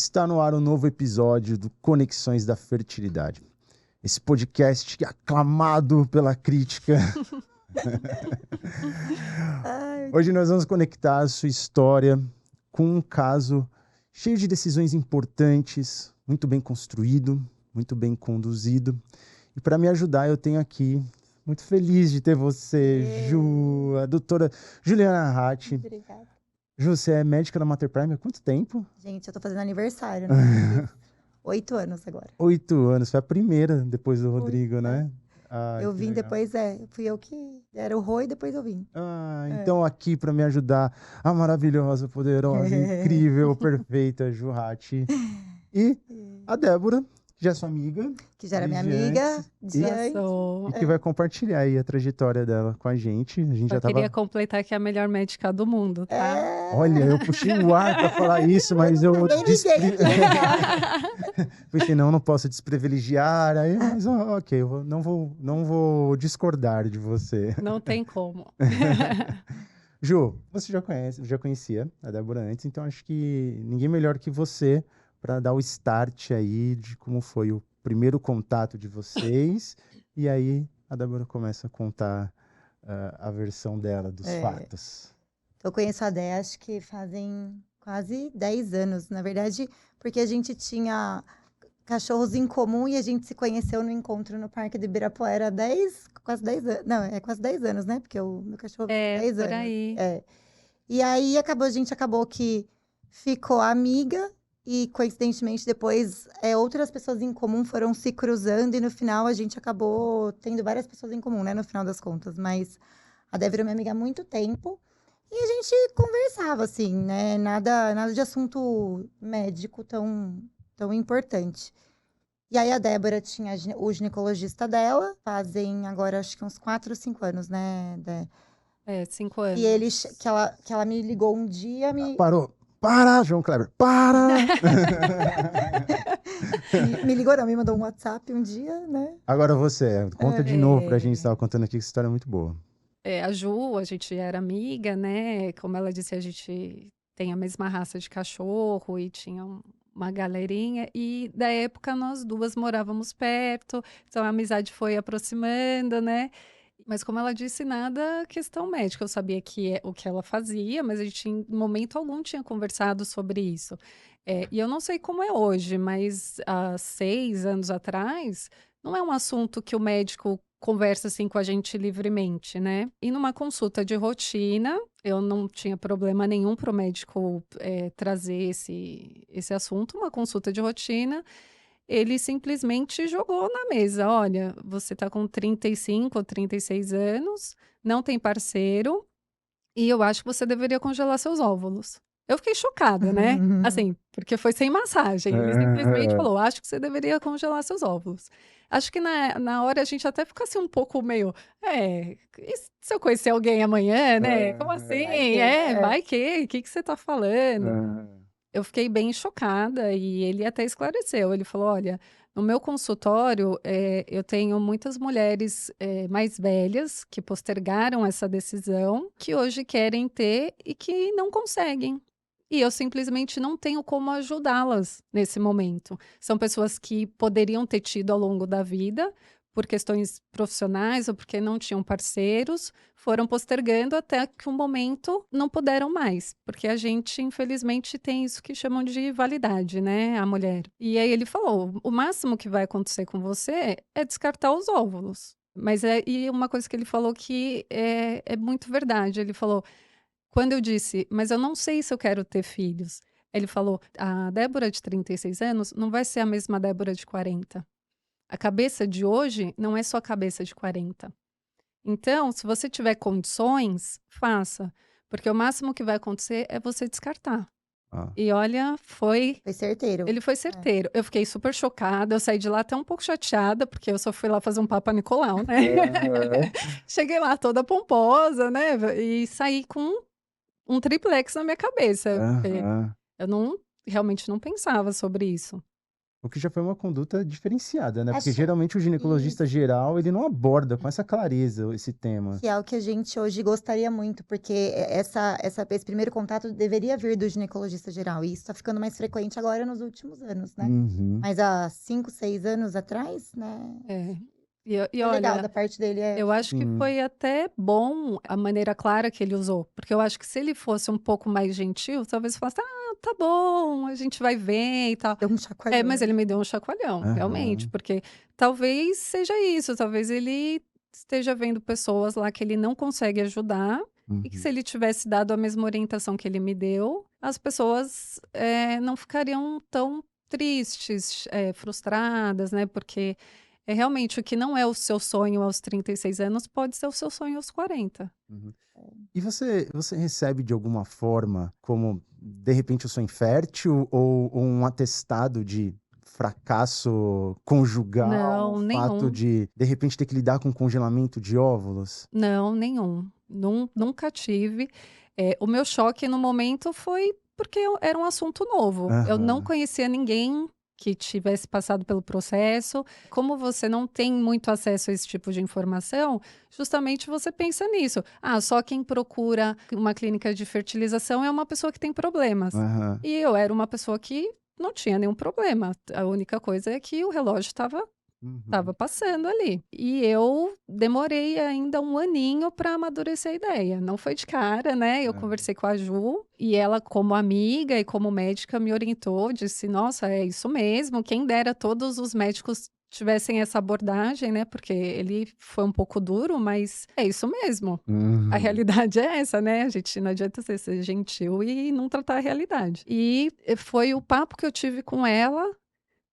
Está no ar um novo episódio do Conexões da Fertilidade. Esse podcast que é aclamado pela crítica. Hoje nós vamos conectar a sua história com um caso cheio de decisões importantes, muito bem construído, muito bem conduzido. E para me ajudar, eu tenho aqui, muito feliz de ter você, Ju, a doutora Juliana Ratti. Obrigada. Ju, você é médica da Mater Prime há quanto tempo? Gente, eu tô fazendo aniversário, né? 8 anos agora. 8 anos, foi a primeira depois do Rodrigo, né? Ai, Eu que vim legal. depois, fui eu que era o Rô e depois eu vim. Então aqui para me ajudar, a maravilhosa, poderosa, incrível, perfeita Ju Ratti. E a Débora, que já é sua amiga. Que já era minha desde amiga antes, de antes. e que vai compartilhar aí a trajetória dela com a gente. A gente Eu já tava... queria completar que é a melhor médica do mundo, tá? Olha, eu puxei o ar para falar isso, mas eu porque não posso desprivilegiar. Aí, mas ok, eu não vou discordar de você. Não tem como. Ju, você já conhecia a Débora antes, então acho que ninguém melhor que você para dar o start aí de como foi o primeiro contato de vocês. E aí a Débora começa a contar a versão dela dos fatos. Eu conheço a Dé, acho que fazem quase 10 anos, na verdade, porque a gente tinha cachorros em comum e a gente se conheceu no encontro no Parque de Ibirapuera há quase 10 anos. Não, é quase 10 anos, né? Porque o meu cachorro tem 10 por anos. aí. E aí a gente acabou que ficou amiga e, coincidentemente, depois outras pessoas em comum foram se cruzando e no final a gente acabou tendo várias pessoas em comum, né? No final das contas. Mas a Débora era minha amiga há muito tempo e a gente conversava, assim, né? Nada de assunto médico tão importante. E aí a Débora tinha o ginecologista dela, fazem agora acho que uns 4 ou 5 anos, né, Dé? 5 anos. E que ela me ligou um dia, Parou! Para, João Kleber! Para! me ligou, não, me mandou um WhatsApp um dia, né? Agora você, conta de novo pra gente, estava contando aqui que essa história é muito boa. A Ju, a gente era amiga, né? Como ela disse, a gente tem a mesma raça de cachorro e tinha uma galerinha. E da época nós duas morávamos perto, então a amizade foi aproximando, né? Mas como ela disse, nada questão médica. Eu sabia o que ela fazia, mas a gente em momento algum tinha conversado sobre isso. E eu não sei como é hoje, mas há 6 anos atrás, não é um assunto que o médico conversa assim com a gente livremente, né? E numa consulta de rotina, eu não tinha problema nenhum para o médico trazer esse assunto, uma consulta de rotina. Ele simplesmente jogou na mesa: olha, você tá com 35 ou 36 anos, não tem parceiro, e eu acho que você deveria congelar seus óvulos. Eu fiquei chocada, né? Assim, porque foi sem massagem. Ele simplesmente falou: acho que você deveria congelar seus óvulos. Acho que na hora a gente até fica assim um pouco meio, e se eu conhecer alguém amanhã, né? Como assim? Vai que? O que você tá falando? Eu fiquei bem chocada e ele até esclareceu. Ele falou: olha, no meu consultório, eu tenho muitas mulheres mais velhas que postergaram essa decisão, que hoje querem ter e que não conseguem. E eu simplesmente não tenho como ajudá-las nesse momento. São pessoas que poderiam ter tido ao longo da vida, por questões profissionais ou porque não tinham parceiros, foram postergando até que um momento não puderam mais. Porque a gente, infelizmente, tem isso que chamam de validade, né, a mulher. E aí ele falou: o máximo que vai acontecer com você é descartar os óvulos. Mas e uma coisa que ele falou que é muito verdade. Ele falou: quando eu disse, mas eu não sei se eu quero ter filhos. Ele falou: a Débora de 36 anos não vai ser a mesma Débora de 40. A cabeça de hoje não é só a cabeça de 40. Então, se você tiver condições, faça. Porque o máximo que vai acontecer é você descartar. E olha, Foi certeiro. Ele foi certeiro. Eu fiquei super chocada. Eu saí de lá até um pouco chateada, porque eu só fui lá fazer um Papa Nicolau, né? Cheguei lá toda pomposa, né? E saí com um triplex na minha cabeça. Eu realmente não pensava sobre isso. O que já foi uma conduta diferenciada, né? Porque Acho geralmente o ginecologista isso. geral, ele não aborda com essa clareza esse tema. Que é o que a gente hoje gostaria muito, porque esse primeiro contato deveria vir do ginecologista geral. E isso tá ficando mais frequente agora nos últimos anos, né? Uhum. Mas há 5, 6 anos atrás, né? É. E Foi legal olha, da parte dele. eu acho que Sim. foi até bom a maneira clara que ele usou. Porque eu acho que se ele fosse um pouco mais gentil, talvez falasse, ah, tá bom, a gente vai ver e tal. Deu um chacoalhão. Mas ele me deu um chacoalhão, realmente. Aham. Porque talvez seja isso, talvez ele esteja vendo pessoas lá que ele não consegue ajudar. E que Uhum. se ele tivesse dado a mesma orientação que ele me deu, as pessoas não ficariam tão tristes, frustradas, né? Porque realmente o que não é o seu sonho aos 36 anos pode ser o seu sonho aos 40. Uhum. E você recebe de alguma forma, como de repente eu sou infértil ou um atestado de fracasso conjugal, Não, o fato nenhum. de repente ter que lidar com congelamento de óvulos? Não, nenhum. Nunca tive. O meu choque no momento foi porque era um assunto novo. Eu não Aham. conhecia ninguém que tivesse passado pelo processo. Como você não tem muito acesso a esse tipo de informação, justamente você pensa nisso. Ah, só quem procura uma clínica de fertilização é uma pessoa que tem problemas. Aham. E eu era uma pessoa que não tinha nenhum problema. A única coisa é que o relógio estava Uhum. passando ali. E eu demorei ainda um aninho para amadurecer a ideia. Não foi de cara, né? Eu É. conversei com a Ju e ela, como amiga e como médica, me orientou, disse: Nossa, é isso mesmo. Quem dera todos os médicos tivessem essa abordagem, né? Porque ele foi um pouco duro, mas é isso mesmo. A Uhum. realidade é essa, né? A gente não adianta você ser gentil e não tratar a realidade. E foi o papo que eu tive com ela,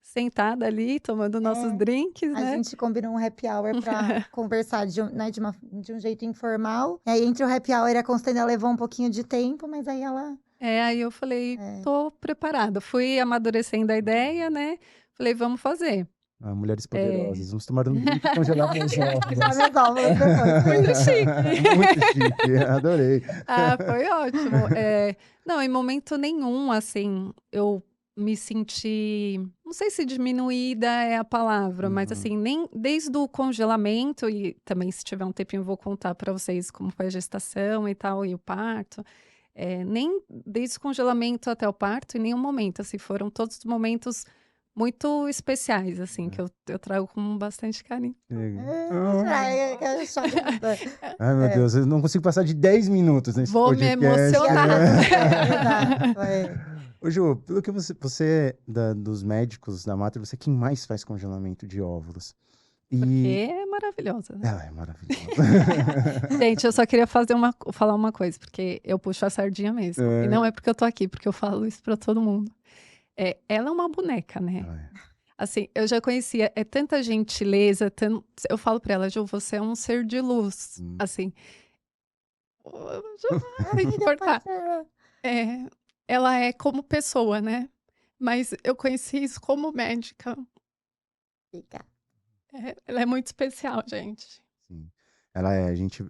sentada ali, tomando nossos É, drinks, a né? gente combinou um happy hour pra conversar de um jeito informal. E aí, entre o happy hour e a Constância levou um pouquinho de tempo, mas aí ela. Aí eu falei, É, tô preparada. Fui amadurecendo a ideia, né? Falei, vamos fazer. Ah, mulheres É, poderosas. Vamos tomar um drink e congelar meus já óvulos. meus óvulos depois. muito chique. Muito chique, adorei. Ah, foi ótimo. Não, em momento nenhum, assim, eu me senti, não sei se diminuída é a palavra, mas Uhum. assim, nem desde o congelamento, e também se tiver um tempinho eu vou contar para vocês como foi a gestação e tal, e o parto. Nem desde o congelamento até o parto, em nenhum momento, assim, foram todos momentos muito especiais, assim, que eu trago com bastante carinho. Ai, meu É. Deus, eu não consigo passar de 10 minutos nesse Vou me podcast. emocionar. Exato, foi. Ô, Ju, pelo que você dos médicos da Mater, você é quem mais faz congelamento de óvulos. Porque E é maravilhosa, né? ela é maravilhosa. Gente, eu só queria falar uma coisa, porque eu puxo a sardinha mesmo. E não é porque eu tô aqui, porque eu falo isso pra todo mundo. Ela é uma boneca, né? Ela é. Assim, eu já conhecia, tanta gentileza, eu falo pra ela, Ju, você é um ser de luz. Hum. Assim, Ju, tem que cortar. Ela é como pessoa, né? Mas eu conheci isso como médica. Fica. Ela é muito especial, gente. Sim. Ela é, a gente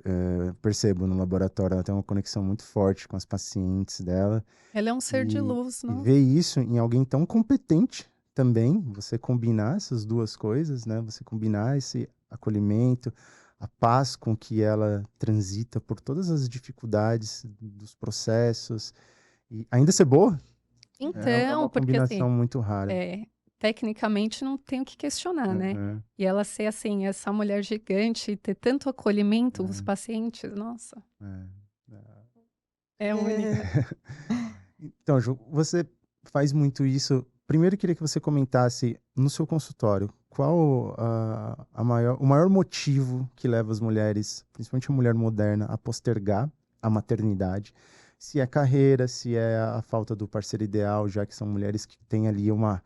percebe no laboratório, ela tem uma conexão muito forte com as pacientes dela. Ela é um ser de luz, E não? ver isso em alguém tão competente também, você combinar essas duas coisas, né? Você combinar esse acolhimento, a paz com que ela transita por todas as dificuldades dos processos e ainda ser boa, é Então, uma porque assim, combinação muito rara. tecnicamente não tem o que questionar, né? Uhum. E ela ser assim, essa mulher gigante, e ter tanto acolhimento dos É. pacientes, nossa, É. é única. Então, Ju, você faz muito isso. Primeiro, eu queria que você comentasse no seu consultório qual o maior motivo que leva as mulheres, principalmente a mulher moderna, a postergar a maternidade. Se é carreira, se é a falta do parceiro ideal, já que são mulheres que têm ali uma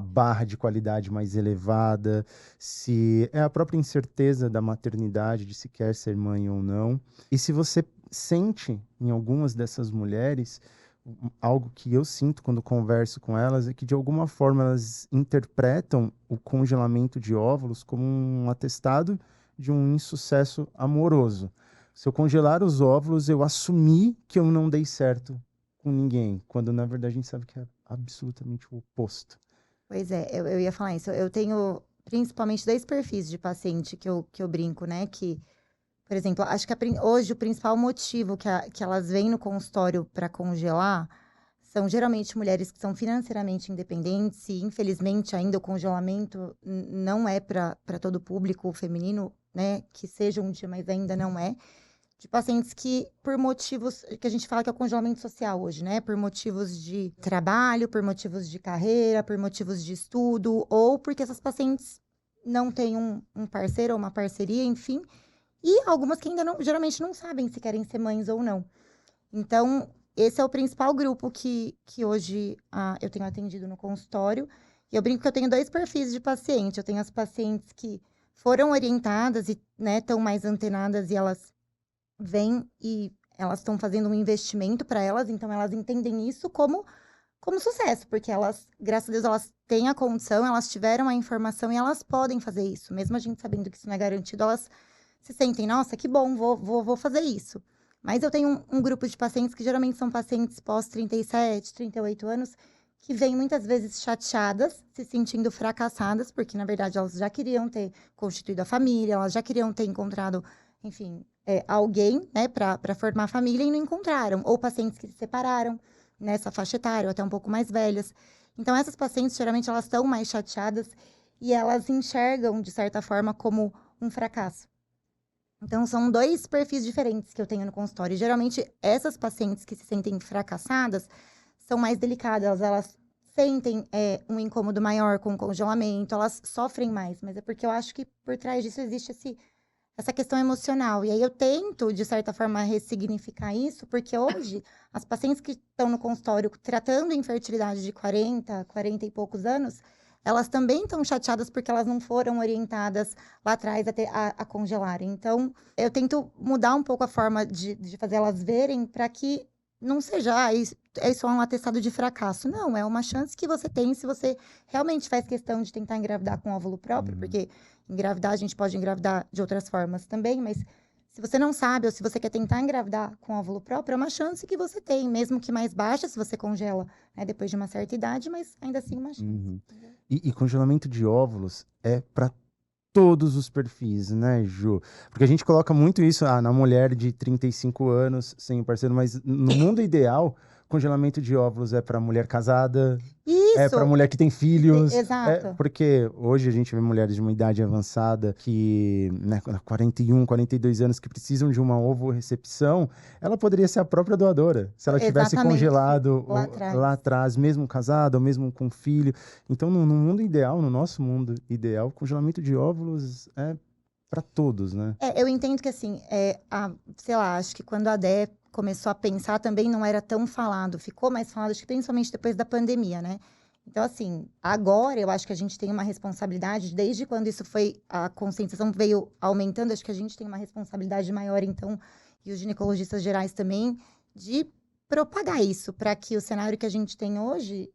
barra de qualidade mais elevada, se é a própria incerteza da maternidade, de se quer ser mãe ou não. E se você sente em algumas dessas mulheres algo que eu sinto quando converso com elas é que de alguma forma elas interpretam o congelamento de óvulos como um atestado de um insucesso amoroso. Se eu congelar os óvulos, eu assumi que eu não dei certo com ninguém, quando na verdade a gente sabe que é absolutamente o oposto. Pois é, eu ia falar isso. Eu tenho principalmente 2 perfis de paciente que eu brinco, né? Que, por exemplo, acho que hoje o principal motivo que elas vêm no consultório para congelar são geralmente mulheres que são financeiramente independentes e, infelizmente, ainda o congelamento não é para todo o público feminino, né? Que seja um dia, mas ainda não é. De pacientes que, por motivos que a gente fala que é o congelamento social hoje, né? Por motivos de trabalho, por motivos de carreira, por motivos de estudo, ou porque essas pacientes não têm um parceiro ou uma parceria, enfim. E algumas que ainda não, geralmente não sabem se querem ser mães ou não. Então, esse é o principal grupo que hoje eu tenho atendido no consultório. E eu brinco que eu tenho 2 perfis de paciente. Eu tenho as pacientes que foram orientadas e, né, estão mais antenadas e elas vêm e elas estão fazendo um investimento para elas, então elas entendem isso como sucesso, porque elas, graças a Deus, elas têm a condição, elas tiveram a informação e elas podem fazer isso. Mesmo a gente sabendo que isso não é garantido, elas se sentem, nossa, que bom, vou fazer isso. Mas eu tenho um grupo de pacientes que geralmente são pacientes pós 37, 38 anos, que vêm muitas vezes chateadas, se sentindo fracassadas, porque na verdade elas já queriam ter constituído a família, elas já queriam ter encontrado, enfim, alguém, né, para formar família e não encontraram. Ou pacientes que se separaram nessa faixa etária, ou até um pouco mais velhas. Então, essas pacientes, geralmente, elas estão mais chateadas e elas enxergam, de certa forma, como um fracasso. Então, são 2 perfis diferentes que eu tenho no consultório. E, geralmente, essas pacientes que se sentem fracassadas são mais delicadas, elas sentem um incômodo maior com o congelamento, elas sofrem mais. Mas é porque eu acho que por trás disso existe essa questão emocional. E aí eu tento, de certa forma, ressignificar isso, porque hoje as pacientes que estão no consultório tratando infertilidade de 40 e poucos anos, elas também estão chateadas porque elas não foram orientadas lá atrás a congelarem. Então, eu tento mudar um pouco a forma de fazer elas verem para que não seja, é só um atestado de fracasso. Não, é uma chance que você tem se você realmente faz questão de tentar engravidar com óvulo próprio, porque engravidar, a gente pode engravidar de outras formas também, mas se você não sabe ou se você quer tentar engravidar com óvulo próprio, é uma chance que você tem, mesmo que mais baixa, se você congela, né, depois de uma certa idade, mas ainda assim uma chance. Uhum. E congelamento de óvulos é para todos os perfis, né, Ju? Porque a gente coloca muito isso na mulher de 35 anos sem parceiro, mas no mundo ideal, congelamento de óvulos é para mulher casada, é para Isso, mulher que tem filhos, exato. porque hoje a gente vê mulheres de uma idade avançada que, né, 41, 42 anos que precisam de uma ovorecepção, ela poderia ser a própria doadora, se ela tivesse Exatamente, congelado lá atrás. lá atrás, mesmo casada ou mesmo com filho. Então, no mundo ideal, no nosso mundo ideal, congelamento de óvulos é para todos, né? Eu entendo que, assim, sei lá, acho que quando a Dé começou a pensar também não era tão falado, ficou mais falado, acho que principalmente depois da pandemia, né? Então, assim, agora eu acho que a gente tem uma responsabilidade, desde quando isso foi, a conscientização veio aumentando, acho que a gente tem uma responsabilidade maior, então, e os ginecologistas gerais também, de propagar isso, para que o cenário que a gente tem hoje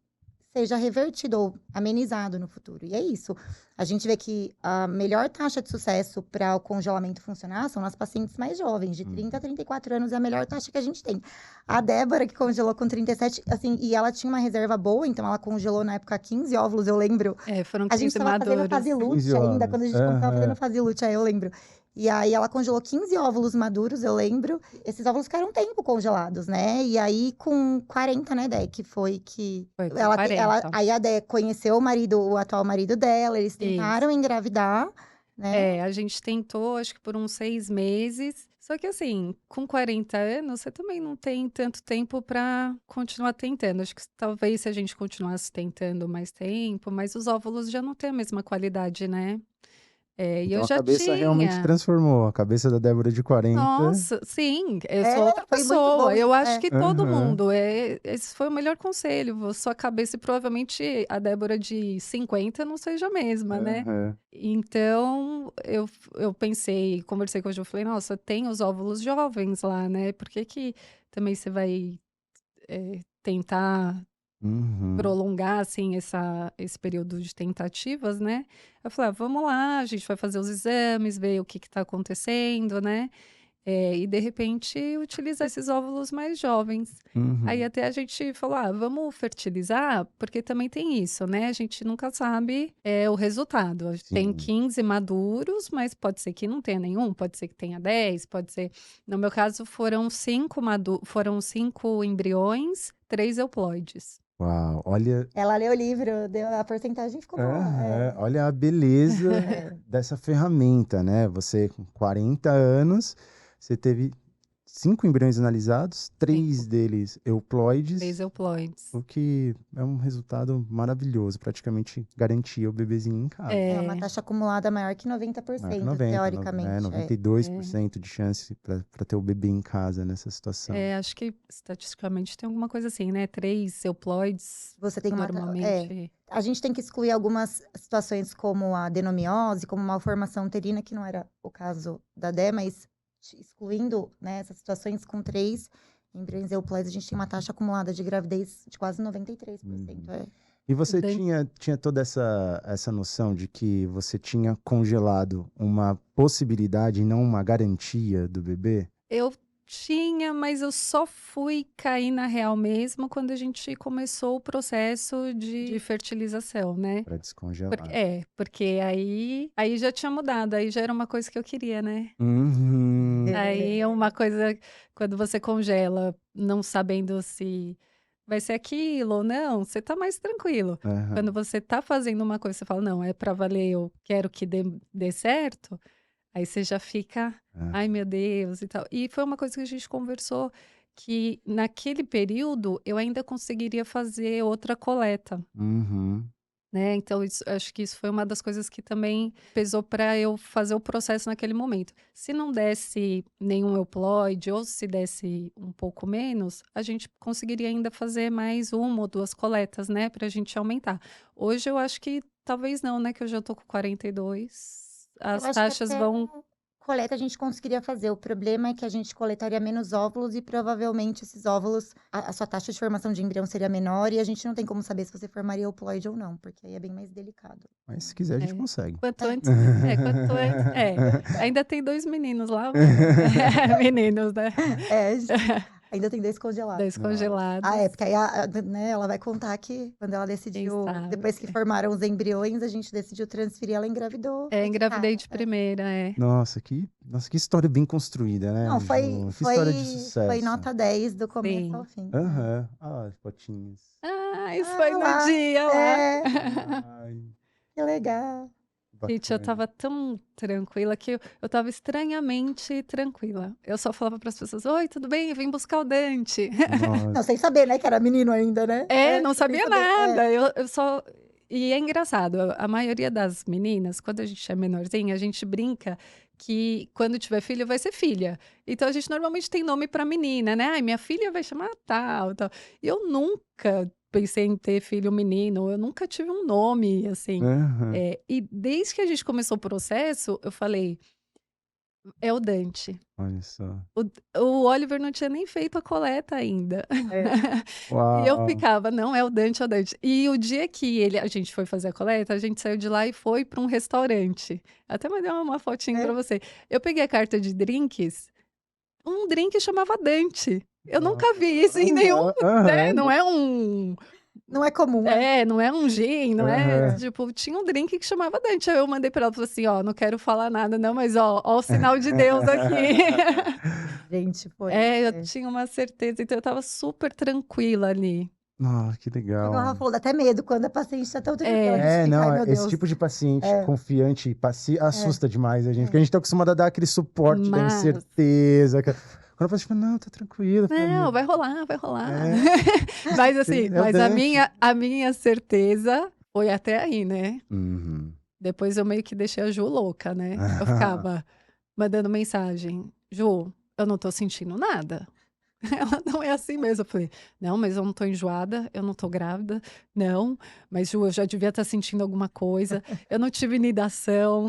seja revertido ou amenizado no futuro. E é isso. A gente vê que a melhor taxa de sucesso para o congelamento funcionar são nas pacientes mais jovens, de 30 a 34 anos é a melhor taxa que a gente tem. A Débora, que congelou com 37, assim, e ela tinha uma reserva boa, então ela congelou na época 15 óvulos, eu lembro. Foram A gente 15 estava fazendo maduros. fase 15 lute ainda, quando a gente óvulos. estava fazendo fase lute, aí eu lembro. E aí ela congelou 15 óvulos maduros, eu lembro. Esses óvulos ficaram um tempo congelados, né? E aí com 40, né, Dé, que foi que Foi com 40. aí a Dé conheceu o atual marido dela, eles tentaram Isso. engravidar, né? A gente tentou, acho que por uns 6 meses. Só que assim, com 40 anos, você também não tem tanto tempo para continuar tentando. Acho que talvez se a gente continuasse tentando mais tempo, mas os óvulos já não têm a mesma qualidade, né? E eu Então a já cabeça realmente tinha. transformou. A cabeça da Débora de 40. Nossa, sim, eu sou outra Foi muito bom pessoa. Eu isso. acho que todo Aham. mundo. Esse foi o melhor conselho. Sua cabeça, e provavelmente a Débora de 50 não seja a mesma, né? Aham. Então, eu pensei, conversei com a Ju, falei, nossa, tem os óvulos jovens lá, né? Por que que também você vai tentar Uhum. prolongar, assim, esse período de tentativas, né? Eu falei, vamos lá, a gente vai fazer os exames, ver o que que tá acontecendo, né? E de repente utilizar esses óvulos mais jovens. Uhum. Aí até a gente falou, vamos fertilizar, porque também tem isso, né? A gente nunca sabe o resultado. Tem Sim. 15 maduros, mas pode ser que não tenha nenhum, pode ser que tenha 10, pode ser... No meu caso, foram 5 embriões, 3 euploides. Uau, olha, Ela leu o livro, a porcentagem ficou boa. olha a beleza dessa ferramenta, né? Você com 40 anos, você teve 5 embriões analisados, 3 deles euploides, 3 euploides. o que é um resultado maravilhoso, praticamente garantia o bebezinho em casa. É uma taxa acumulada maior que 90%, Maior que 90, teoricamente. 92% de chance para ter o bebê em casa nessa situação. Acho que estatisticamente tem alguma coisa assim, né? 3 euploides, Você tem normalmente... A gente tem que excluir algumas situações como a adenomiose, como malformação uterina, que não era o caso da Dé, mas excluindo, né, essas situações com 3 embriões euploides, a gente tem uma taxa acumulada de gravidez de quase 93%. E você tinha toda essa noção de que você tinha congelado uma possibilidade e não uma garantia do bebê? Eu tinha, mas eu só fui cair na real mesmo quando a gente começou o processo de fertilização, né? Para descongelar. Porque aí já tinha mudado, aí já era uma coisa que eu queria, né? Uhum. Aí é uma coisa, quando você congela, não sabendo se vai ser aquilo ou não, você tá mais tranquilo. Aham. Quando você tá fazendo uma coisa, você fala, não, é pra valer, eu quero que dê certo, aí você já fica, ai meu Deus e tal. E foi uma coisa que a gente conversou, que naquele período eu ainda conseguiria fazer outra coleta. Uhum. Né? Então, acho que isso foi uma das coisas que também pesou para eu fazer o processo naquele momento. Se não desse nenhum euploide, ou se desse um pouco menos, a gente conseguiria ainda fazer mais 1 ou 2 coletas, né? Para a gente aumentar. Hoje eu acho que talvez não, né? Que eu já tô com 42. As taxas vão... Coleta a gente conseguiria fazer. O problema é que a gente coletaria menos óvulos e provavelmente esses óvulos, a sua taxa de formação de embrião seria menor e a gente não tem como saber se você formaria euploide ou não, porque aí é bem mais delicado. Mas se quiser, a gente consegue. Quanto antes, quanto antes. Ainda tem 2 meninos lá. Meninos, né? Ainda tem 2 congelados. 2 congelados. Porque aí né, ela vai contar que quando ela decidiu, depois que formaram os embriões, a gente decidiu transferir, ela engravidou. Engravidei de primeira, Nossa, que história bem construída, né? Não, foi história de sucesso. Foi nota 10 do começo ao fim. Aham. As fotinhas. Isso foi no dia lá. Ai, que legal. Gente, eu tava tão tranquila que eu tava estranhamente tranquila. Eu só falava pras pessoas, oi, tudo bem? Vim buscar o Dante. Não, sem saber, né, que era menino ainda, né? Não sabia nada. Eu só... E é engraçado, a maioria das meninas, quando a gente é menorzinha, a gente brinca que quando tiver filho vai ser filha. Então a gente normalmente tem nome pra menina, né? Ai, minha filha vai chamar tal, tal. E eu nunca pensei em ter filho menino, eu nunca tive um nome, assim. E desde que a gente começou o processo, eu falei, é o Dante. Olha só. O Oliver não tinha nem feito a coleta ainda. Uau. E eu ficava, não, é o Dante, é o Dante. E o dia que a gente foi fazer a coleta, a gente saiu de lá e foi para um restaurante. Até mandei uma fotinha para você. Eu peguei a carta de drinks, um drink chamava Dante. Eu nunca vi isso em nenhum... Não é um... Não é comum. Não é um gin, não é... Tipo, tinha um drink que chamava Dante. Aí eu mandei pra ela, falei assim, não quero falar nada não, mas ó o sinal de Deus aqui. Gente, foi. Eu tinha uma certeza, então eu tava super tranquila ali. Que legal. O Rafa falou, dá até medo quando a paciente tá tão tranquila. Esse tipo de paciente confiante assusta demais a gente, porque a gente tá acostumado a dar aquele suporte da incerteza. Quando a paciente fala, não, tá tranquila. Não, vai rolar. Mas assim, a minha certeza foi até aí, né? Depois eu meio que deixei a Ju louca, né? Eu ficava mandando mensagem, Ju, eu não tô sentindo nada. Ela não é assim mesmo. Eu falei, não, mas eu não tô enjoada, eu não tô grávida, não, mas Ju, eu já devia estar sentindo alguma coisa, eu não tive nidação.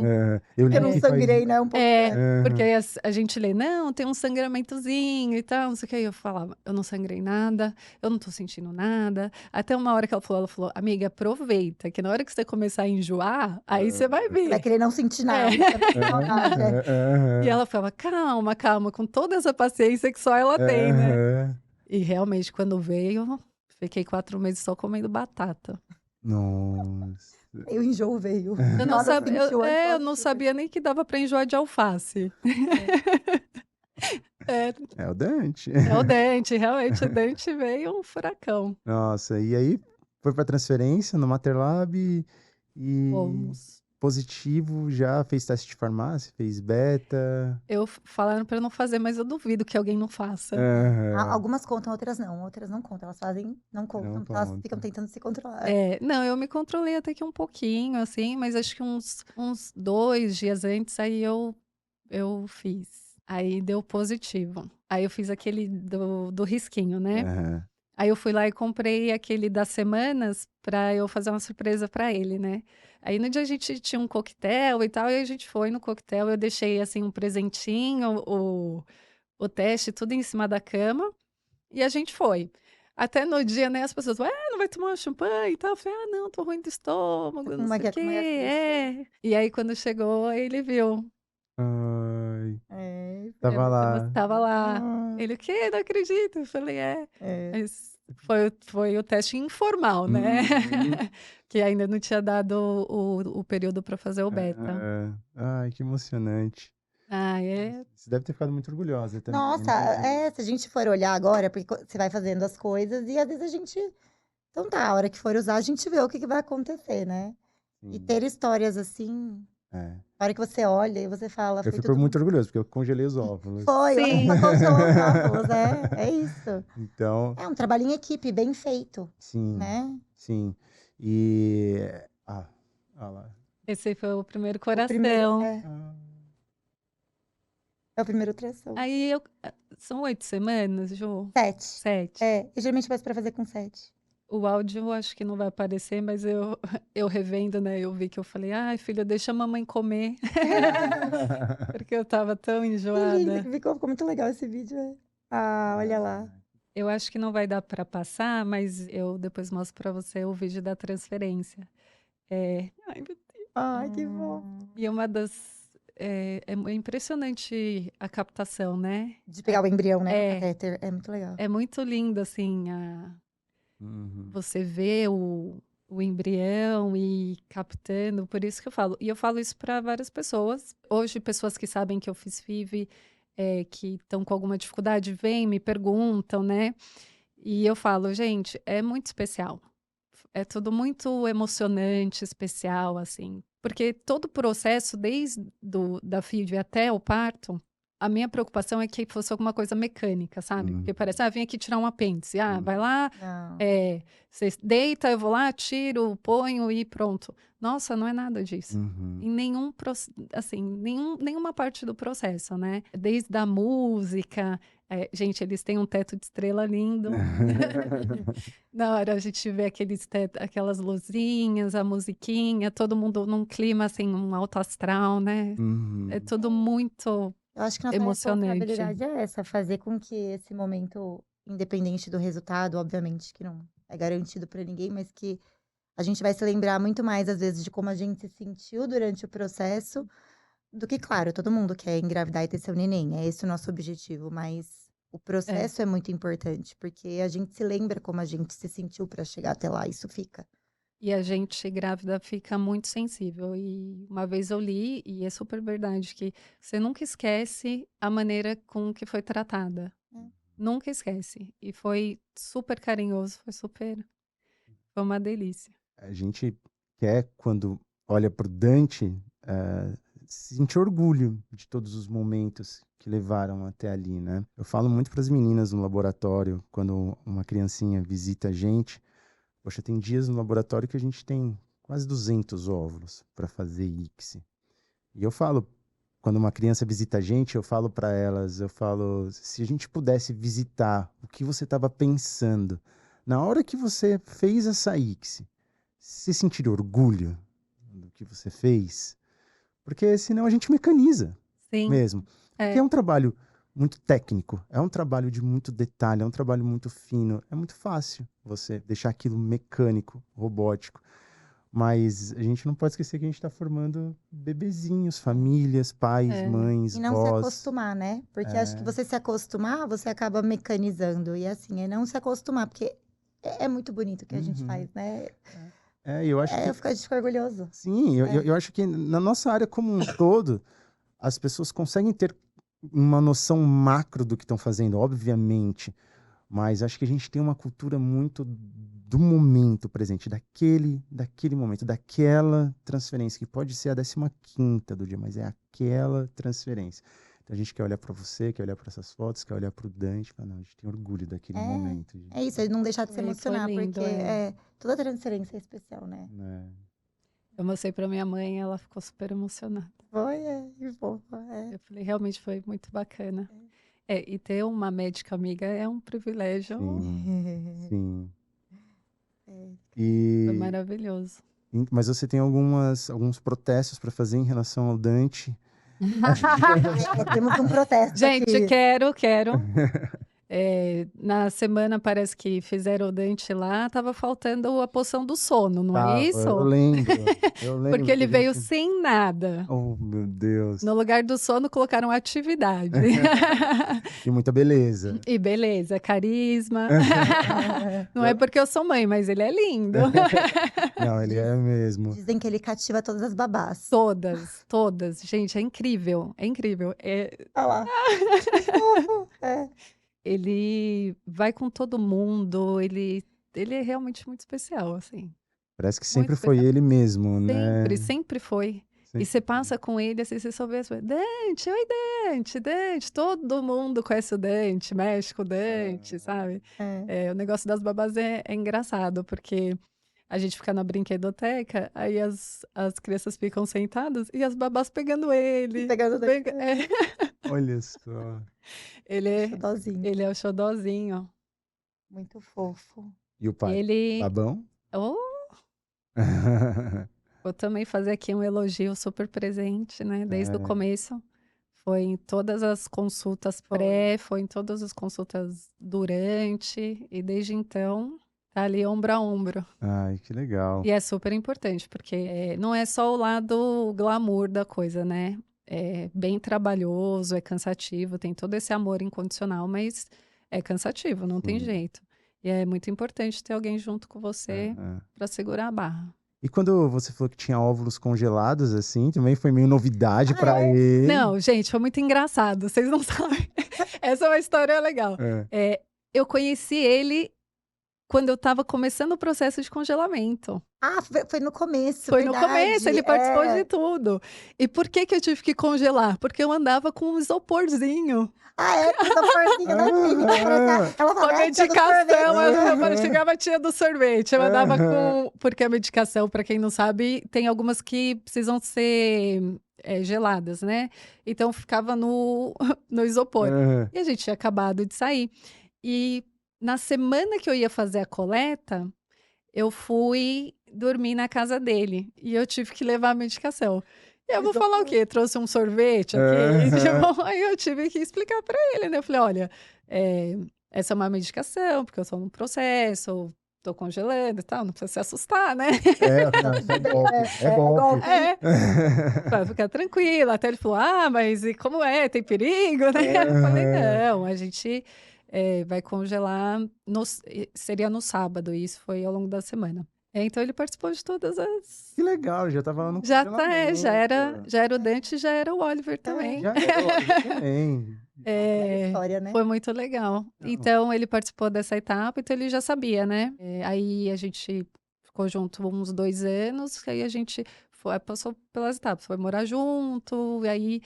Eu Eu li não que faz. sangrei, né? Um pouco. É, porque Aham. aí a gente lê, não, tem um sangramentozinho e tal, não sei o que. Aí eu falava, eu não sangrei nada, eu não tô sentindo nada. Até uma hora que ela falou, amiga, aproveita, que na hora que você começar a enjoar, aí você vai Você vai ver. querer não sentir É. nada. Você vai ter saudade. E Aham. ela falava, calma, calma, com toda essa paciência que só ela tem, né? Aham. E realmente, quando veio, fiquei 4 meses só comendo batata. Nossa. Aí o enjoo veio. Eu não, Nada sab... sentiu antes, eu ela não sentiu depois. sabia nem que dava pra enjoar de alface. É, É o Dante. é o dente, realmente, o dente veio um furacão. Nossa, e aí foi pra transferência no Materlab e Fomos. positivo, já fez teste de farmácia, fez beta. Falaram pra eu não fazer, mas eu duvido que alguém não faça. Aham. Algumas contam, outras não contam. Elas fazem, não Não contam, porque elas ficam conta. tentando se controlar. É, não, eu me controlei até que um pouquinho, assim, mas acho que uns 2 dias antes, aí eu fiz. Aí deu positivo. Aí eu fiz aquele do risquinho, né? Aham. Aí eu fui lá e comprei aquele das semanas pra eu fazer uma surpresa pra ele, né? Aí no dia a gente tinha um coquetel e tal, e a gente foi no coquetel, eu deixei assim um presentinho, o teste, tudo em cima da cama, e a gente foi. Até no dia, né, as pessoas, não vai tomar um champanhe e tal. Eu falei, não, tô ruim do estômago, não Uma sei o que quê, é gastrite. E aí quando chegou, ele viu. Ai, É, tava Você lá. tava lá. hum, Ele, o quê? Não acredito. Eu falei, é. é. Mas foi o teste informal, né? Uhum. Que ainda não tinha dado o período para fazer o beta. Aham. Ai, que emocionante. Ah, é. Você deve ter ficado muito orgulhosa também, Nossa, né? se a gente for olhar agora, porque você vai fazendo as coisas e às vezes a gente. Então tá, a hora que for usar, a gente vê o que vai acontecer, né? E Sim. ter histórias assim, É. a hora que você olha e você fala, Eu foi fico tudo muito muito. orgulhoso, porque eu congelei os óvulos. Foi, olha, Sim. só congelou os óvulos, é isso. Então, É um trabalho em equipe, bem feito, sim, né? sim. E. Ah lá. Esse foi o primeiro O primeiro, coração. Ah, é o primeiro ultrassom. Aí são 8 semanas, Ju? 7. 7. É, eu geralmente faço pra fazer com 7. O áudio eu acho que não vai aparecer, mas eu revendo, né? Eu vi que eu falei, ai, filha, deixa a mamãe comer. Porque eu tava tão Que lindo, enjoada. ficou muito legal esse vídeo. Ah, olha lá. Eu acho que não vai dar para passar, mas eu depois mostro para você o vídeo da transferência. Ai, meu Deus. Ai, que bom. E uma das. É impressionante a captação, né? De pegar o embrião, né, no É, catéter, é muito legal. é muito lindo, assim, Uhum. você vê o embrião e captando, por isso que eu falo. E eu falo isso para várias pessoas. Hoje, pessoas que sabem que eu fiz FIV, que estão com alguma dificuldade, vêm, me perguntam, né? E eu falo, gente, é muito especial. É tudo muito emocionante, especial, assim. Porque todo o processo, desde da FIV até o parto, a minha preocupação é que fosse alguma coisa mecânica, sabe? Porque parece, vem aqui tirar um apêndice. Vai lá, Não. você deita, eu vou lá, tiro, ponho e pronto. Nossa, não é nada disso. Uhum. Em assim, nenhuma parte do processo, né? Desde a música, gente, eles têm um teto de estrela lindo. Na hora a gente vê aquelas luzinhas, a musiquinha, todo mundo num clima assim, um alto astral, né? É Uhum. tudo muito Eu acho que nossa emocionante. responsabilidade é essa, fazer com que esse momento, independente do resultado, obviamente que não é garantido pra ninguém, mas que a gente vai se lembrar muito mais, às vezes, de como a gente se sentiu durante o processo, do que, claro, todo mundo quer engravidar e ter seu neném, é esse o nosso objetivo, mas o É. processo é muito importante, porque a gente se lembra como a gente se sentiu pra chegar até lá, isso fica. E a gente grávida fica muito sensível. E uma vez eu li, e é super verdade, que você nunca esquece a maneira com que foi tratada. É. Nunca esquece. E foi super carinhoso, foi uma delícia. A gente quer, quando olha pro Dante, sentir orgulho de todos os momentos que levaram até ali, né? Eu falo muito para as meninas no laboratório, quando uma criancinha visita a gente. Poxa, tem dias no laboratório que a gente tem quase 200 óvulos para fazer ICSI. E eu falo quando uma criança visita a gente, eu falo para elas, se a gente pudesse visitar o que você estava pensando na hora que você fez essa ICSI, você sentir orgulho do que você fez? Porque senão a gente mecaniza Sim. mesmo. Porque é um trabalho muito técnico, é um trabalho de muito detalhe, é um trabalho muito fino. É muito fácil você deixar aquilo mecânico, robótico. Mas a gente não pode esquecer que a gente está formando bebezinhos, famílias, pais, mães, E não se vós. acostumar, né? Porque acho que você se acostumar, você acaba mecanizando. E assim, é não se acostumar, porque é muito bonito o que a gente faz, né? Eu acho que... a gente fica orgulhoso. Sim, eu acho que na nossa área como um todo, as pessoas conseguem ter uma noção macro do que estão fazendo, obviamente. Mas acho que a gente tem uma cultura muito do momento presente, daquele momento, daquela transferência, que pode ser a 15ª do dia, mas é aquela transferência. Então a gente quer olhar para você, quer olhar para essas fotos, quer olhar para o Dante, fala, não, a gente tem orgulho daquele momento. É isso, não deixar de se Foi emocionar, lindo, porque toda transferência é especial, né? Eu mostrei pra minha mãe e ela ficou super emocionada. Foi, que fofa. Eu falei, realmente foi muito bacana. E ter uma médica amiga é um privilégio. Sim. Foi maravilhoso. Mas você tem alguns protestos para fazer em relação ao Dante? Temos um protesto Gente, aqui. quero. Na semana parece que fizeram o Dante lá, tava faltando a poção do sono, não é isso? Eu lembro. Porque ele veio sem nada. Oh, meu Deus. No lugar do sono, colocaram atividade. E muita beleza. E beleza, carisma. Não é porque eu sou mãe, mas ele é lindo. Não, ele é mesmo. Dizem que ele cativa todas as babás. Todas. Gente, é incrível. Olha lá. Ele vai com todo mundo, ele é realmente muito especial, assim. Parece que sempre foi ele mesmo, né? Sempre foi. E você passa com ele, assim, você só vê assim, Dante, oi Dante, todo mundo conhece o Dante, mexe com o Dante, sabe? O negócio das babás é engraçado, porque a gente fica na brinquedoteca, aí as crianças ficam sentadas e as babás pegando ele. Olha só. Ele é o xodózinho. Muito fofo. E o pai? Babão? Vou também fazer aqui um elogio super presente, né? Desde o começo. Foi em todas as consultas foi em todas as consultas durante, e desde então tá ali ombro a ombro. Ai, que legal. E é super importante, porque não é só o lado glamour da coisa, né? É bem trabalhoso, é cansativo, tem todo esse amor incondicional, mas é cansativo, não tem jeito. E é muito importante ter alguém junto com você para segurar a barra. E quando você falou que tinha óvulos congelados, assim, também foi meio novidade pra ele? Não, gente, foi muito engraçado, vocês não sabem. Essa é uma história legal. Eu conheci ele quando eu estava começando o processo de congelamento. Foi no começo, Foi no começo, ele participou de tudo. E por que eu tive que congelar? Porque eu andava com um isoporzinho. Isoporzinho da clínica. Com a medicação, eu chegava a tia do sorvete. Eu andava com... Porque a medicação, para quem não sabe, tem algumas que precisam ser geladas, né? Então, ficava no isopor. E a gente tinha acabado de sair. E na semana que eu ia fazer a coleta, eu fui dormir na casa dele. E eu tive que levar a medicação. E eu vou falar o quê? Trouxe um sorvete aqui? Aí eu tive que explicar para ele, né? Eu falei, olha, essa é uma medicação, porque eu sou num processo, tô congelando e tal, não precisa se assustar, né? É golpe. Pra ficar tranquila. Até ele falou, mas e como é? Tem perigo, né? Eu falei, não, a gente... vai congelar, seria no sábado, e isso foi ao longo da semana. Então ele participou de todas as... Que legal, já tava lá no já era o Dante, já era o Oliver também. Já era o Oliver também. História, né? Foi muito legal. Então ele participou dessa etapa, então ele já sabia, né? Aí a gente ficou junto uns 2 anos, aí a gente passou pelas etapas, foi morar junto, e aí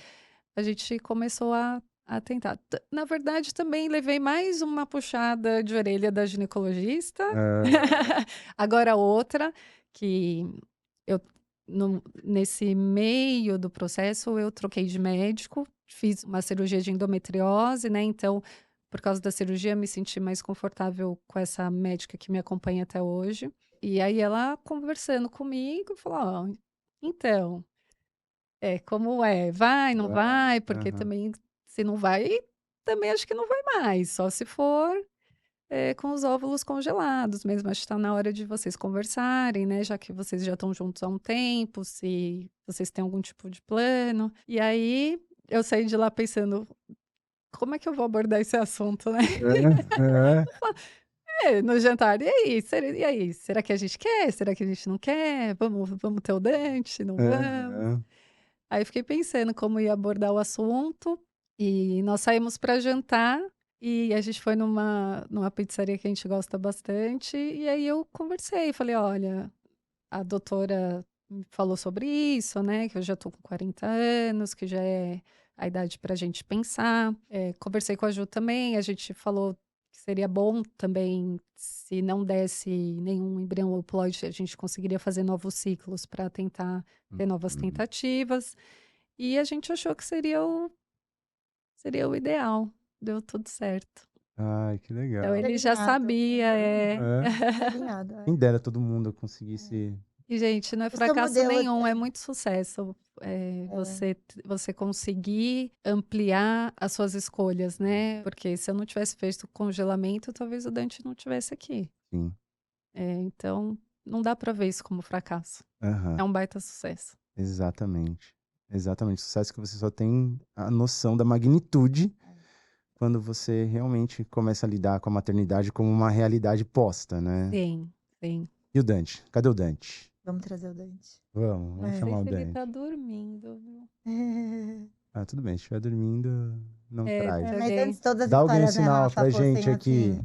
a gente começou a tentar. Na verdade, também levei mais uma puxada de orelha da ginecologista. Agora outra, que nesse meio do processo, eu troquei de médico, fiz uma cirurgia de endometriose, né? Então, por causa da cirurgia, me senti mais confortável com essa médica que me acompanha até hoje. E aí ela conversando comigo, falou: ó, então, como é? Vai, não vai? Porque Aham. também, se não vai, também acho que não vai mais. Só se for com os óvulos congelados mesmo. Acho que está na hora de vocês conversarem, né? Já que vocês já estão juntos há um tempo, se vocês têm algum tipo de plano. E aí eu saí de lá pensando, como é que eu vou abordar esse assunto, né? É, No jantar, e aí, será que a gente quer? Será que a gente não quer? Vamos ter o Dante? Não vamos? é. Aí fiquei pensando como ia abordar o assunto e nós saímos para jantar e a gente foi numa pizzaria que a gente gosta bastante e aí eu conversei, falei, olha, a doutora me falou sobre isso, né, que eu já tô com 40 anos, que já é a idade para a gente pensar. Conversei com a Ju também, a gente falou que seria bom também, se não desse nenhum embrião euploide, a gente conseguiria fazer novos ciclos para tentar ter novas Uhum. tentativas. E a gente achou que seria o ideal. Deu tudo certo. Ai, que Então legal. ele já Alinhado. sabia, É. Alinhado, Quem dera todo mundo conseguisse. E, gente, não é O seu fracasso modelo nenhum, é muito sucesso. é, Você conseguir ampliar as suas escolhas, né? Porque se eu não tivesse feito o congelamento, talvez o Dante não tivesse aqui. Sim. Então, não dá pra ver isso como fracasso. É Aham. um baita sucesso. Exatamente. Exatamente. Sucesso que você só tem a noção da magnitude quando você realmente começa a lidar com a maternidade como uma realidade posta, né? Sim, sim. E o Dante? Cadê o Dante? vamos trazer o Dante. Vamos Não sei chamar o se ele Dante. tá dormindo, viu? Ah, tudo bem. Se estiver dormindo, não É, traz. Mas joguei. antes todas as Dá alguém um histórias, né, sinal Rafa, pra fossem gente assim. aqui.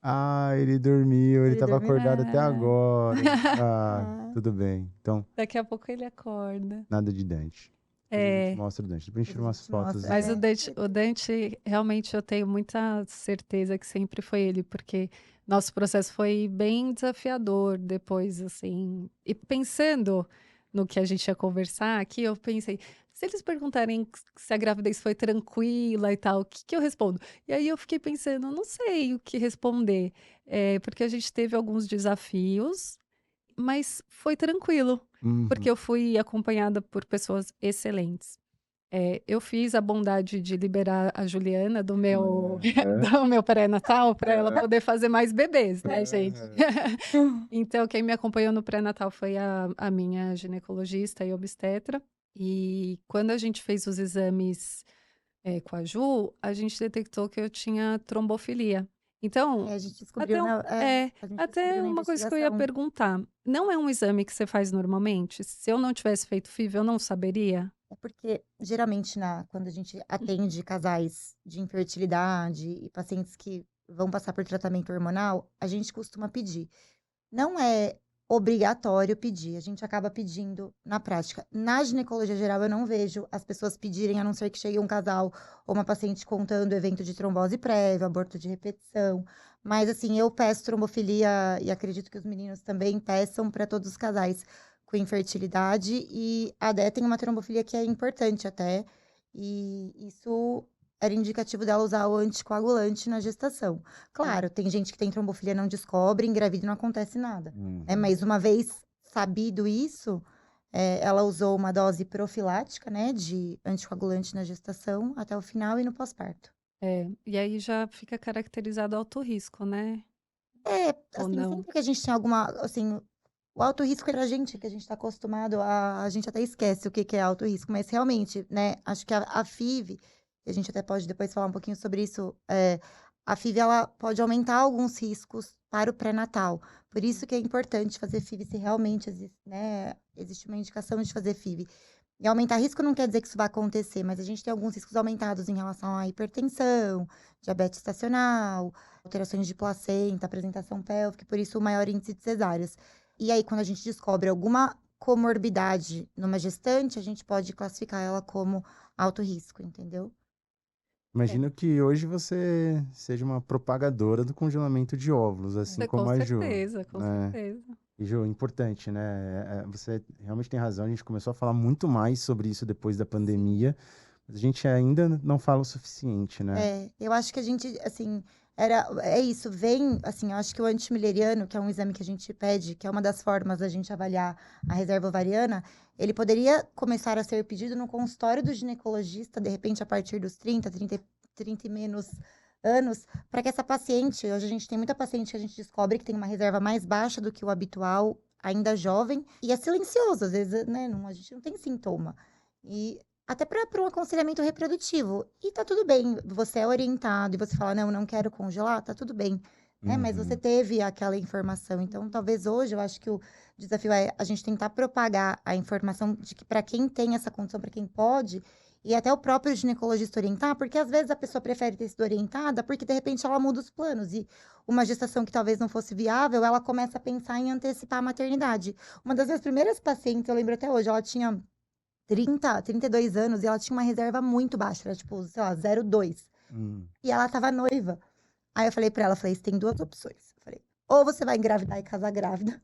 Ah, ele dormiu, ele Ele tava dormiu. acordado até agora. Ah, Ah, tudo bem. Então, Daqui a pouco ele acorda. nada de Dante. Depois a gente É, mostra o Dante. Depois a gente depois tira a umas gente fotos. mostra. mas o Dante, realmente eu tenho muita certeza que sempre foi ele, porque nosso processo foi bem desafiador depois, assim. E pensando no que a gente ia conversar aqui, eu pensei, se eles perguntarem se a gravidez foi tranquila e tal, o que que eu respondo? E aí eu fiquei pensando, não sei o que responder, porque a gente teve alguns desafios, mas foi tranquilo, porque Uhum. eu fui acompanhada por pessoas excelentes. Eu fiz a bondade de liberar a Juliana do meu, É. do meu pré-natal para ela poder fazer mais bebês, né, gente? É. Então, quem me acompanhou no pré-natal foi a minha ginecologista e obstetra. E quando a gente fez os exames com a Ju, a gente detectou que eu tinha trombofilia. Então, a gente descobriu até, um- na, é, a gente até descobriu na uma coisa que eu ia investigação. perguntar. Não é um exame que você faz normalmente? Se eu não tivesse feito FIV, eu não saberia? É porque, geralmente, quando a gente atende casais de infertilidade e pacientes que vão passar por tratamento hormonal, a gente costuma pedir. Não é obrigatório pedir, a gente acaba pedindo na prática. Na ginecologia geral, eu não vejo as pessoas pedirem, a não ser que chegue um casal ou uma paciente contando evento de trombose prévia, aborto de repetição. Mas, assim, eu peço trombofilia e acredito que os meninos também peçam para todos os casais com infertilidade. E a Dé tem uma trombofilia que é importante até, e isso era indicativo dela usar o anticoagulante na gestação. Claro, tem gente que tem trombofilia e não descobre, engravida e não acontece nada. Né? Uhum. Mas uma vez sabido isso, ela usou uma dose profilática, né, de anticoagulante na gestação até o final e no pós-parto. E aí já fica caracterizado alto risco, né? Ou Assim, não? sempre que a gente tem alguma, assim, o alto risco é a gente, que a gente está acostumado a gente até esquece o que que é alto risco, mas realmente, né, acho que a FIV, e a gente até pode depois falar um pouquinho sobre isso, a FIV, ela pode aumentar alguns riscos para o pré-natal. Por isso que é importante fazer FIV se realmente existe, né, existe uma indicação de fazer FIV. E aumentar risco não quer dizer que isso vai acontecer, mas a gente tem alguns riscos aumentados em relação à hipertensão, diabetes estacional, alterações de placenta, apresentação pélvica, por isso o maior índice de cesáreas. E aí, quando a gente descobre alguma comorbidade numa gestante, a gente pode classificar ela como alto risco, entendeu? Imagino que hoje você seja uma propagadora do congelamento de óvulos, assim Com como a Ju, certeza, com né? certeza. E, Ju, importante, né? Você realmente tem razão. A gente começou a falar muito mais sobre isso depois da pandemia, mas a gente ainda não fala o suficiente, né? Eu acho que a gente, assim, é isso, vem, assim, eu acho que o antimileriano, que é um exame que a gente pede, que é uma das formas da gente avaliar a reserva ovariana, ele poderia começar a ser pedido no consultório do ginecologista, de repente, a partir dos 30 e menos anos, para que essa paciente, hoje a gente tem muita paciente que a gente descobre que tem uma reserva mais baixa do que o habitual, ainda jovem, e é silencioso, às vezes, né, a gente não tem sintoma. E até para um aconselhamento reprodutivo. E tá tudo bem, você é orientado e você fala, não, não quero congelar, tá tudo bem. Né? Mas você Uhum. teve aquela informação. Então, talvez hoje, eu acho que o desafio é a gente tentar propagar a informação de que para quem tem essa condição, para quem pode, e até o próprio ginecologista orientar, porque às vezes a pessoa prefere ter sido orientada, porque de repente ela muda os planos. E uma gestação que talvez não fosse viável, ela começa a pensar em antecipar a maternidade. Uma das minhas primeiras pacientes, eu lembro até hoje, ela tinha 32 anos e ela tinha uma reserva muito baixa, era tipo, sei lá, 0,2. Hum. E ela tava noiva. Aí eu falei pra ela, falei, você tem duas opções. Eu falei, ou você vai engravidar e casar grávida,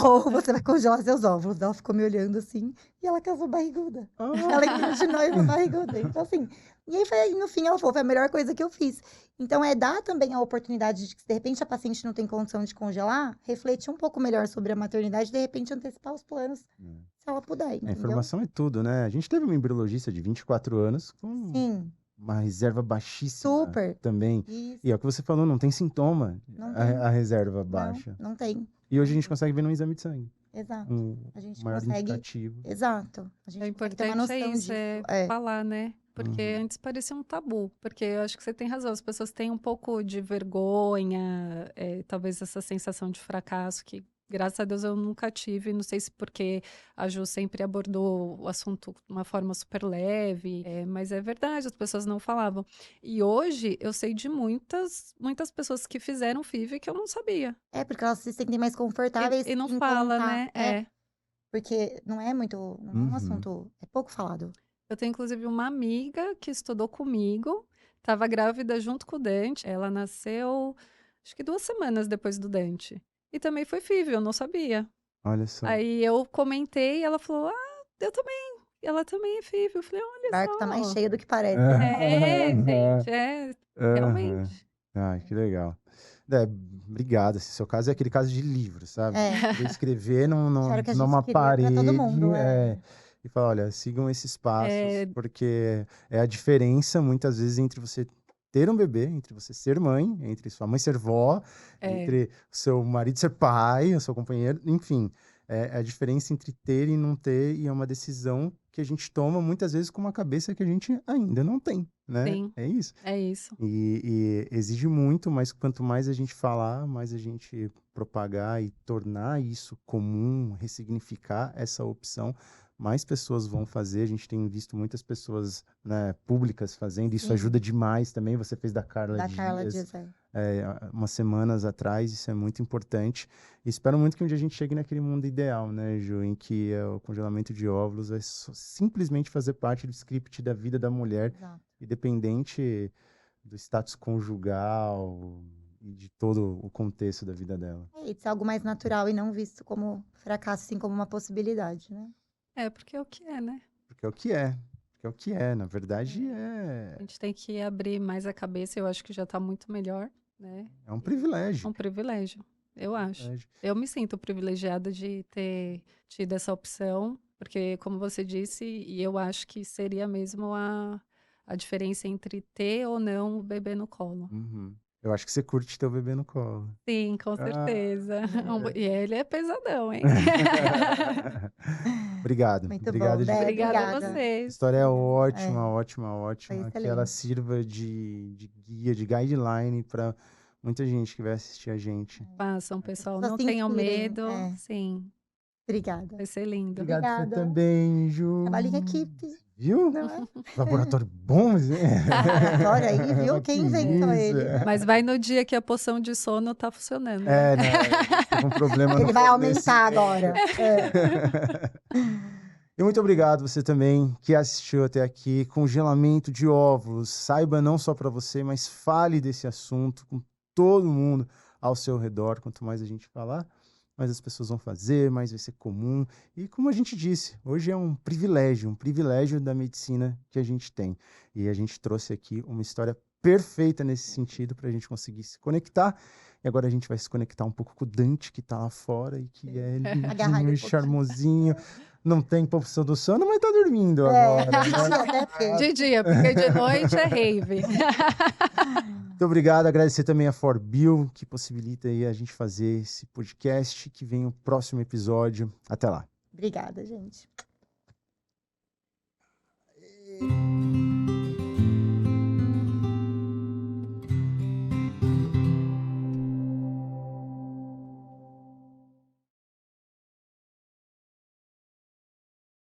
ou você vai congelar seus óvulos. Ela ficou me olhando assim, e ela casou barriguda. Ela entrou de noiva barriguda. Então, assim, e aí foi, no fim ela falou, foi a melhor coisa que eu fiz. Então, dar também a oportunidade de que, se de repente a paciente não tem condição de congelar, refletir um pouco melhor sobre a maternidade e, de repente, antecipar os planos, se ela puder, A entendeu? informação é tudo, né? A gente teve uma embriologista de 24 anos com Sim. uma reserva baixíssima Super. também. Isso. E é o que você falou, não tem sintoma Não tem. a reserva baixa. Não tem. E hoje a gente consegue ver no exame de sangue. Exato. A gente maior consegue. indicativo. Exato. A gente É consegue ter uma importante noção isso, disso. falar, né? Porque antes parecia um tabu. Porque eu acho que você tem razão, as pessoas têm um pouco de vergonha, talvez essa sensação de fracasso que, graças a Deus, eu nunca tive. Não sei se porque a Ju sempre abordou o assunto de uma forma super leve, mas é verdade, as pessoas não falavam. E hoje eu sei de muitas pessoas que fizeram FIV que eu não sabia. Porque elas se sentem mais confortáveis E não em fala, contar. né? Porque não é um assunto, é pouco falado. Eu tenho, inclusive, uma amiga que estudou comigo, estava grávida junto com o Dante. Ela nasceu, acho que 2 semanas depois do Dante. E também foi FIV, eu não sabia. Olha só. Aí eu comentei e ela falou, eu também. Ela também é FIV. Eu falei, O olha barco tá mais só. cheio do que parece. Gente, realmente. Ai, que legal. Obrigado. Esse seu caso é aquele caso de livro, sabe? Vou escrever Era o que a gente numa queria pra parede todo mundo. e falar, olha, sigam esses passos, porque é a diferença, muitas vezes, entre você ter um bebê, entre você ser mãe, entre sua mãe ser vó, entre seu marido ser pai, o seu companheiro, enfim. É a diferença entre ter e não ter, e é uma decisão que a gente toma muitas vezes com uma cabeça que a gente ainda não tem, né? Sim, é isso. É isso. E exige muito, mas quanto mais a gente falar, mais a gente propagar e tornar isso comum, ressignificar essa opção, mais pessoas vão fazer. A gente tem visto muitas pessoas, né, públicas fazendo, isso ajuda demais também. Você fez da Carla Dias. Umas semanas atrás, isso é muito importante. E espero muito que um dia a gente chegue naquele mundo ideal, né, Ju, em que o congelamento de óvulos é simplesmente fazer parte do script da vida da mulher, independente do status conjugal e de todo o contexto da vida dela. E de ser algo mais natural e não visto como fracasso, assim como uma possibilidade, né? Porque é o que é, né? Porque é o que é. Porque é o que é. Na verdade, A gente tem que abrir mais a cabeça, eu acho que já tá muito melhor, né? é um privilégio. É um privilégio, eu acho. Eu me sinto privilegiada de ter tido essa opção, porque, como você disse, e eu acho que seria mesmo a diferença entre ter ou não o bebê no colo. Eu acho que você curte ter o bebê no colo. Sim, com certeza. E ele é pesadão, hein? Obrigado. Muito Obrigado bom, de Dé, Obrigada a obrigada. A vocês. história é ótima, ótima, ótima. Foi Que ela excelente. sirva de guia, de guideline para muita gente que vai assistir a gente. Façam, pessoal. Pessoas Não se tenham inspirem, medo. Sim, Obrigada. vai ser lindo. Obrigado você Obrigada. também, Ju. Trabalho em equipe. Viu? Não é? Laboratório bom, Laboratório aí, viu? Quem inventou ele? Mas vai no dia que a poção de sono tá funcionando. Né? Tem um problema Ele no vai aumentar agora. E muito obrigado você também que assistiu até aqui. Congelamento de óvulos. Saiba não só para você, mas fale desse assunto com todo mundo ao seu redor. Quanto mais a gente falar, mais as pessoas vão fazer, mais vai ser comum. E como a gente disse, hoje é um privilégio da medicina que a gente tem. E a gente trouxe aqui uma história perfeita nesse sentido para a gente conseguir se conectar. E agora a gente vai se conectar um pouco com o Dante, que tá lá fora e que é lindinho e charmosinho. Não tem posição do sono, mas tá dormindo agora. Né? De dia, porque de noite é rave. Muito obrigado, agradecer também a Forbil, que possibilita aí a gente fazer esse podcast, que vem o próximo episódio. Até lá. Obrigada, gente.